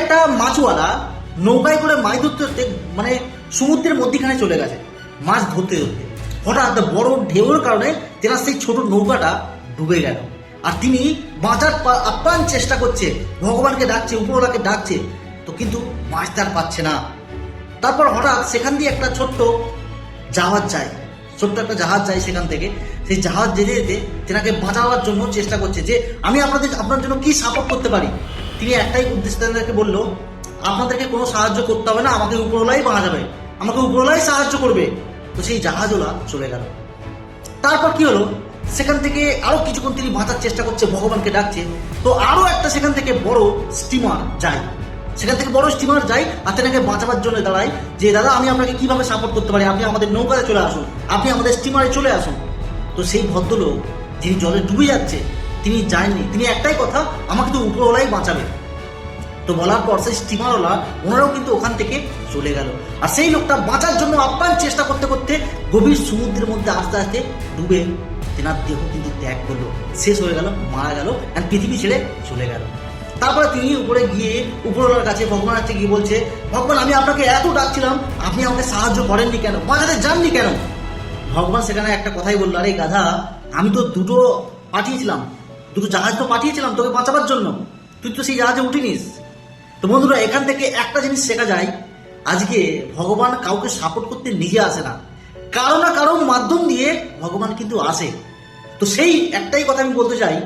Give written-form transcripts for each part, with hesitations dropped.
একটা মাছওয়ালা নৌকায় করে মাছ ধরতে ধরতে মানে সমুদ্রের মধ্যিখানে চলে গেছে মাছ ধরতে ধরতে। হঠাৎ বড় ঢেউয়ের কারণে তেনার সেই ছোট নৌকাটা ডুবে গেল। আর তিনি বাঁচার আপ্রাণ চেষ্টা করছে, ভগবানকে ডাকছে, উপরওয়ালাকে ডাকছে, তো কিন্তু বাঁচতে আর পাচ্ছে না। তারপর হঠাৎ সেখান দিয়ে একটা ছোট্ট জাহাজ যায়, একটা জাহাজ যায় সেখান থেকে। সেই জাহাজ যেতে যেতে তেনাকে বাঁচাবার জন্য চেষ্টা করছে যে আমি আপনার জন্য কি সাপোর্ট করতে পারি। তিনি একটাই উদ্দেশ্য তাদেরকে বললো, আপনাদেরকে কোনো সাহায্য করতে হবে না, আমাকে উপরওয়ালাই বাঁচাবে, আমাকে উপরওয়ালাই সাহায্য করবে। তো সেই জাহাজওয়ালা চলে গেল। তারপর কি হলো, সেখান থেকে আরো কিছুক্ষণ তিনি বাঁচার চেষ্টা করছে, ভগবানকে ডাকছে। তো আরো একটা সেখান থেকে বড় স্টিমার যায়, আর তেনাকে বাঁচাবার জন্য দাঁড়ায় যে দাদা আমি আপনাকে কিভাবে সাপোর্ট করতে পারি, আপনি আমাদের নৌকাতে চলে আসুন, আপনি আমাদের স্টিমারে চলে আসুন। তো সেই ভদ্রলোক যিনি জলে ডুবে যাচ্ছে তিনি যায়নি, তিনি একটাই কথা, আমাকে তো উপরওয়ালাই বাঁচাবে। তো বলার পর সেই স্টিমারওয়ালা ওনারাও কিন্তু ওখান থেকে চলে গেল। আর সেই লোকটা বাঁচার জন্য আপ্রাণ চেষ্টা করতে করতে গভীর সমুদ্রের মধ্যে আস্তে আস্তে ডুবে তেনার দেহ কিন্তু ত্যাগ করলো, শেষ হয়ে গেল, মারা গেল, আর পৃথিবী ছেড়ে চলে গেল। তারপরে তিনি উপরে গিয়ে উপরওয়ালার কাছে, ভগবানের কাছে গিয়ে বলছে, ভগবান আমি আপনাকে এত ডাকছিলাম, আপনি আমাকে সাহায্য করেননি কেন, বাঁচাতে যাননি কেন? ভগবান সেখানে একটা কথাই বললো, আরে গাধা, আমি তো দুটো জাহাজ তো পাঠিয়েছিলাম তোকে বাঁচাবার জন্য, তুই তো সেই জাহাজে উঠিনিস। তো বন্ধুরা, এখান থেকে একটা জিনিস শেখা যায়, আজকে ভগবান কাউকে সাপোর্ট করতে নিজে আসে না, কারো না কারো মাধ্যম দিয়ে ভগবান কিন্তু আসে। তো সেই একটাই কথা আমি বলতে চাই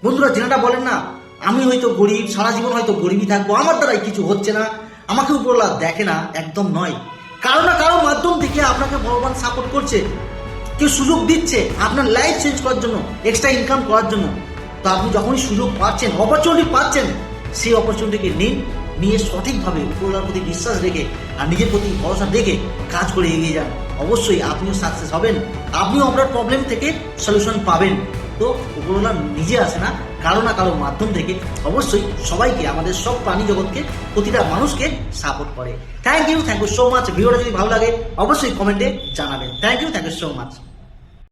বন্ধুরা, যেটা বলেন না আমি হয়তো গরিব, সারা জীবন হয়তো গরিবই থাকবো, আমার দ্বারাই কিছু হচ্ছে না, আমাকে উপরওয়ালা দেখে না, একদম নয়। কারো না কারো মাধ্যম থেকে আপনাকে ভগবান সাপোর্ট করছে, কেউ সুযোগ দিচ্ছে আপনার লাইফ চেঞ্জ করার জন্য, এক্সট্রা ইনকাম করার জন্য। তো আপনি যখনই সুযোগ পাচ্ছেন, অপরচুনিটি পাচ্ছেন, সেই অপরচুনিটিকে নিয়ে সঠিকভাবে উপরওয়ালার প্রতি বিশ্বাস রেখে আর নিজের প্রতি ভরসা রেখে কাজ করে এগিয়ে যান। অবশ্যই আপনিও সাকসেস হবেন, আপনিও আপনার প্রবলেম থেকে সলিউশন পাবেন। তো উপরওয়ালা নিজে আসে না, কারো না কারো মাধ্যম থেকে অবশ্যই সবাইকে, আমাদের সব প্রাণী জগৎকে, প্রতিটা মানুষকে সাপোর্ট করে। Thank you so much. ভিডিওটা যদি ভালো লাগে অবশ্যই কমেন্টে জানাবেন। Thank you so much.